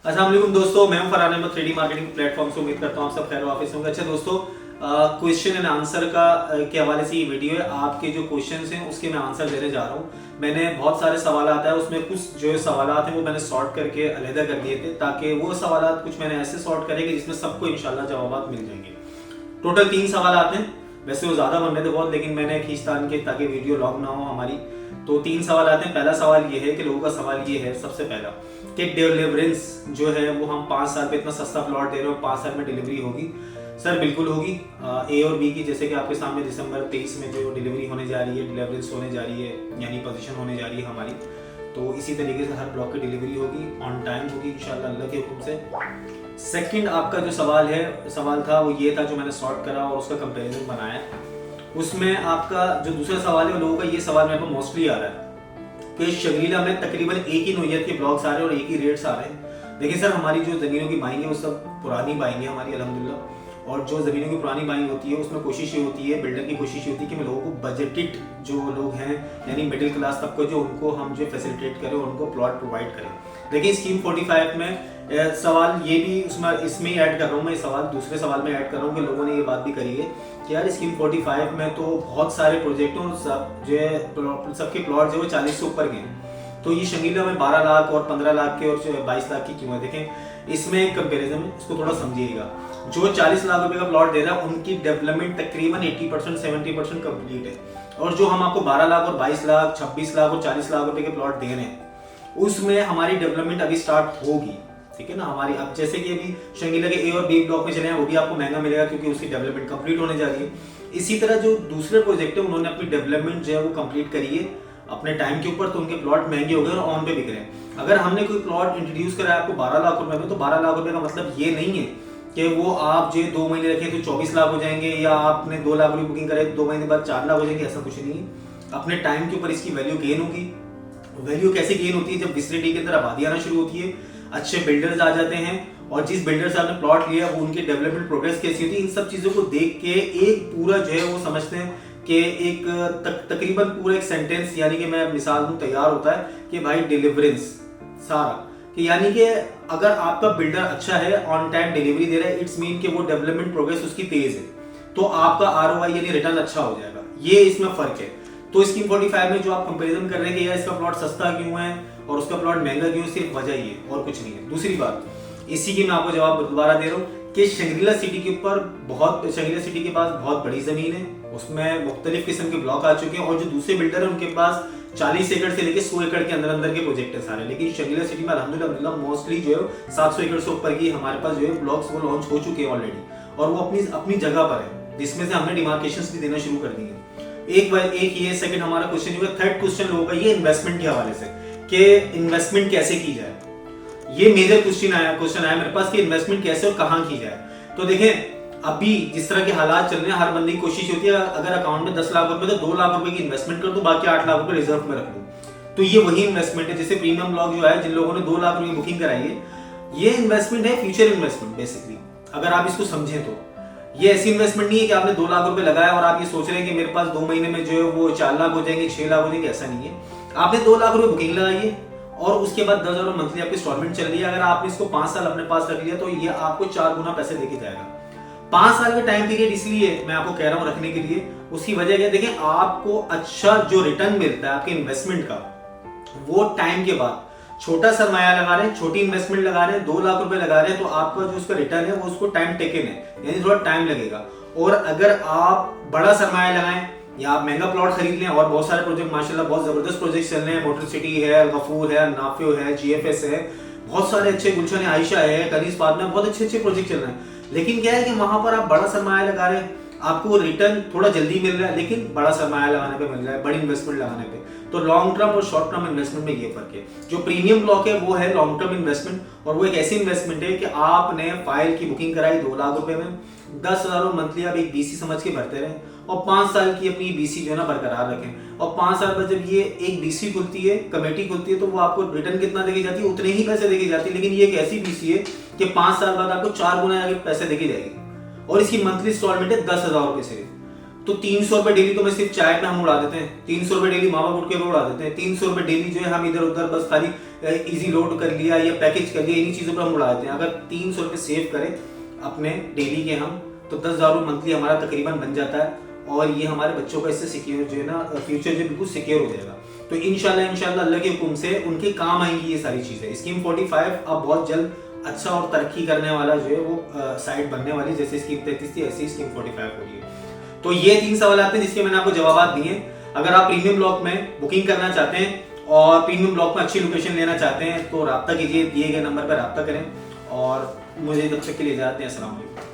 अस्सलाम वालेकुम दोस्तों, मैं हूं Farhan Ahmad 3D marketing platform से। उम्मीद करता हूं आप सब खैर वाफिस होंगे। अच्छा दोस्तों, क्वेश्चन एंड आंसर के हवाले से ये वीडियो है। आपके जो क्वेश्चंस हैं उसके मैं आंसर देने जा रहा हूं। मैंने बहुत सारे सवाल आता है, उसमें कुछ जो सवाल हैं वो मैंने सॉर्ट करके अलहदा कर दिए थे, ताकि वो सवाल कुछ मैंने ऐसे सॉर्ट करे कि जिसमें सबको इंशाल्लाह जवाब मिल जाएंगे। टोटल 3 सवाल आते हैं, वैसे वो ज्यादा बन रहे थे बहुत, लेकिन मैंने खींचतान के ताकि वीडियो लॉन्ग ना हो हमारी, तो 3 सवाल आते हैं। पहला सवाल ये है कि लोगों का सवाल ये है सबसे पहला कि डिलीवरेंस जो है वो हम 5 साल पे इतना सस्ता प्लॉट दे रहे हो, 5 साल में डिलीवरी होगी? सर बिल्कुल होगी। ए और बी की, जैसे कि आपके सामने दिसंबर 23 में जो डिलीवरी होने जा रही है, डिलीवरेंस होने जा रही है, यानी पोजीशन होने जा रही है हमारी, तो इसी तरीके से हर ब्लॉक की डिलीवरी होगी, ऑन टाइम होगी इंशाल्लाह अल्लाह के हुक्म से। सेकंड आपका जो सवाल था वो ये था, जो मैंने सॉर्ट करा और उसका कंपैरिजन बनाया। उसमें आपका जो दूसरा सवाल है, लोगों का ये सवाल मेरे को मोस्टली आ रहा है कि शर्जीला में तकरीबन एक ही नोयत के ब्लॉक्स आ रहे हैं और एक ही रेट्स आ रहे हैं। देखिए सर, हमारी जो ज़मीनों की बाइंग है वो सब पुरानी बाइंग है हमारी अल्हम्दुलिल्लाह, और जो ज़मीनों की पुरानी बाइंग होती है उसमें कोशिश ये होती है, बिल्डर की कोशिश ये होती है कि मैं लोगों को बजटेड जो लोग हैं, यानी मिडिल क्लास तबके जो, उनको हम जो फैसिलिटेट करें और उनको प्लॉट प्रोवाइड करें। देखिए स्कीम 45 में सवाल ये भी इसमें ऐड कर रहा हूँ मैं, सवाल दूसरे सवाल में ऐड कर रहा हूँ कि लोगों ने ये बात भी करी है कि यार स्कीम 45 में तो बहुत सारे प्रोजेक्टों सबके प्लॉट जो है 40 से ऊपर गए, तो ये शर्जीला में 12 लाख और 15 लाख के और 22 लाख की कीमत। देखें इसमें एक कंपेरिजन है, इसको थोड़ा समझिएगा। जो 40 लाख रुपए का प्लॉट दे रहा है उनकी डेवलपमेंट तकरीबन 80% 70% कंप्लीट है, और जो हम आपको 12 लाख और 22 लाख 26 लाख और 40 लाख रुपए के प्लॉट दे रहे हैं उसमें हमारी डेवलपमेंट अभी स्टार्ट होगी, ठीक है ना हमारी। अब जैसे कि अभी शर्जीला के ए और बी ब्लॉक में चले हैं, वो भी आपको महंगा मिलेगा क्योंकि उसकी डेवलपमेंट कंप्लीट होने जा रही है। इसी तरह जो दूसरे प्रोजेक्ट है उन्होंने अपनी डेवलपमेंट जो है वो कंप्लीट करी है अपने टाइम के ऊपर, तो उनके प्लॉट महंगे हो गए और ऑन पे बिक रहे हैं। अगर हमने कोई प्लॉट इंट्रोड्यूस करा है आपको 12 लाख रुपए में, तो 12 लाख रुपए का मतलब ये नहीं है कि वो आप जो 2 महीने रखें तो 24 लाख हो जाएंगे, या आपने 2 लाख रुपए बुकिंग करे 2 महीने बाद 4 लाख हो जाएंगे, ऐसा कुछ नहीं है। अपने टाइम के ऊपर इसकी वैल्यू गेन होगी। वैल्यू कैसे गेन होती है? जब विसिनिटी के अंदर आबादी आना शुरू होती है, अच्छे बिल्डर्स आ जाते हैं, और जिस बिल्डर से आपने प्लॉट लिया वो उनकी डेवलपमेंट प्रोग्रेस कैसी होती है, इन सब चीजों को देख के एक पूरा जो है वो समझते हैं कि एक तकरीबन पूरा एक सेंटेंस, यानी कि मैं मिसाल दूं, तैयार होता है कि भाई डिलीवरेंस सारा, कि यानी कि अगर आपका बिल्डर अच्छा है, ऑन टाइम डिलीवरी दे रहा है, इट्स मीन कि वो डेवलपमेंट प्रोग्रेस उसकी तेज है, तो आपका आरओआई यानी रिटर्न अच्छा हो जाएगा। ये इसमें फर्क है। तो स्कीम 45 में जो आप कंपैरिजन कर रहे हैं कि यार इसका प्लॉट सस्ता क्यों है और उसका प्लॉट महंगा क्यों, सिर्फ वजह ही है और कुछ नहीं है। दूसरी बात, इसी की मैं आपको जवाब दोबारा दे रहा हूँ कि शर्जीला सिटी के पास बहुत बड़ी जमीन है, उसमें मुख्तलिफ किस्म के ब्लॉक आ चुके हैं, और जो दूसरे बिल्डर है उनके पास 40 एकड़ से लेकर 100 एकड़ के अंदर के प्रोजेक्ट है सारे। लेकिन शर्जीला सिटी में अल्हम्दुलिल्लाह मोस्टली जो है 700 एकड़ से ऊपर की हमारे पास जो है ब्लॉक्स वो लॉन्च हो चुके हैं ऑलरेडी, और वो अपनी जगह पर है, जिसमें से हमने डिमार्केशंस भी देना शुरू कर दी है। एक ये सेकंड हमारा क्वेश्चन होगा। थर्ड क्वेश्चन लोगों का ये इन्वेस्टमेंट के हवाले से कि इन्वेस्टमेंट कैसे की जाए, ये मेजर क्वेश्चन आया मेरे पास कि इन्वेस्टमेंट कैसे और कहां की जाए। तो देखें अभी जिस तरह के हालात चल रहे हैं, हर बंदे की कोशिश होती है अगर अकाउंट में 10 लाख रुपए तो 2 लाख रुपए की इन्वेस्टमेंट कर दो, बाकी 8 लाख रुपए रिजर्व में रख दो। तो ये वही इन्वेस्टमेंट है। जैसे प्रीमियम ब्लॉक जो है, जिन लोगों ने 2 लाख रुपए की बुकिंग कराई है, ये इन्वेस्टमेंट है, फ्यूचर इन्वेस्टमेंट बेसिकली, अगर आप इसको समझें तो। ये ऐसी इन्वेस्टमेंट नहीं है कि आपने 2 लाख रुपए लगाया और आप ये सोच रहे हैं कि मेरे पास 2 महीने में जो है वो 4 लाख हो जाएंगे, 6 लाख हो जाएंगे, ऐसा नहीं है। आपने 2 लाख रुपए बुकिंग लगाई है और उसके बाद 10,000 मंथली आपकी इंस्टॉलमेंट चल रही है। अगर आपने इसको 5 साल अपने पास रख लिया तो ये आपको 4 गुना पैसे देके जाएगा। 5 साल का टाइम पीरियड इसलिए मैं आपको कह रहा हूं रखने के लिए, उसकी वजह क्या, देखिए आपको अच्छा जो रिटर्न मिलता है आपके इन्वेस्टमेंट का, वो टाइम के बाद छोटा सरमाया लगा रहे हैं, छोटी इन्वेस्टमेंट लगा रहे हैं, 2 लाख रुपए लगा रहे हैं, तो आपका जो उसका रिटर्न है वो उसको टाइम टेकन है, यानी थोड़ा टाइम लगेगा। और अगर आप बड़ा सरमाया लगाएं या आप महंगा प्लॉट खरीद लें, और बहुत सारे प्रोजेक्ट माशाल्लाह बहुत जबरदस्त प्रोजेक्ट चल रहे हैं, मोटर सिटी है, गफूर है, नाफियो है, जीएफएस है, बहुत सारे अच्छे, गुलशन आयशा है, कलीस पार्क में बहुत अच्छे प्रोजेक्ट चल रहे हैं। लेकिन क्या है कि वहां पर आप बड़ा सरमाया लगा रहे हैं, आपको रिटर्न थोड़ा जल्दी मिल रहा है, लेकिन बड़ा सरमाया लगाने पे मिल रहा है, बड़ी इन्वेस्टमेंट लगाने पे। तो लॉन्ग टर्म और शॉर्ट टर्म इन्वेस्टमेंट में ये फर्क है। जो प्रीमियम ब्लॉक है वो है लॉन्ग टर्म इन्वेस्टमेंट, और वो एक ऐसी इन्वेस्टमेंट है कि आपने फाइल की बुकिंग कराई 2 लाख रुपए में, 10,000 मंथली आप एक बीसी समझ के भरते रहे, और 5 साल की अपनी बीसी जो है ना बरकरार रखें। और 5 साल बाद जब ये एक बीसी खुलती है, कमेटी खुलती है, तो वो आपको रिटर्न कितना देगी जाती है, उतने ही पैसे देगी जाती है। लेकिन ये एक ऐसी बीसी है कि 5 साल बाद आपको 4 गुना पैसे देगी जाएगी, और इसकी मंथली इंस्टॉलमेंट है 10,000 रुपए सिर्फ। तो 300 रुपए डेली तो मैं सिर्फ चाय पे हम उड़ा देते हैं, 300 रुपए डेली मावा गुटके पे उड़ा देते हैं, 300 रुपए डेली जो है हम इधर उधर बस खाली इजी लोड कर लिया या पैकेज कर लिया, इन्हीं चीजों पर हम उड़ा देते हैं। अगर 300 रुपए सेव करें अपने डेली के हम, तो 10,000 मंथली हमारा तकरीबन बन जाता है, और ये हमारे बच्चों का इससे सिक्योर जो है ना फ्यूचर जो बिल्कुल सिक्योर हो जाएगा। तो इंशाल्लाह अल्लाह के हुक्म से उनके काम आएंगी ये सारी चीजें। स्कीम 45 अब बहुत जल्द अच्छा और तरक्की करने वाला जो है वो साइट बनने वाली, जैसे स्कीम 33 थी ऐसी स्कीम 45 होगी। तो ये 3 सवाल आते हैं जिसके मैंने आपको जवाब दिए। अगर आप प्रीमियम ब्लॉक में बुकिंग करना चाहते हैं और प्रीमियम ब्लॉक में अच्छी लोकेशन लेना चाहते हैं तो राब्ता कीजिए, दिए गए नंबर पर राब्ता करें, और मुझे तब तक के लिए इजाजत दें। अस्सलाम वालेकुम।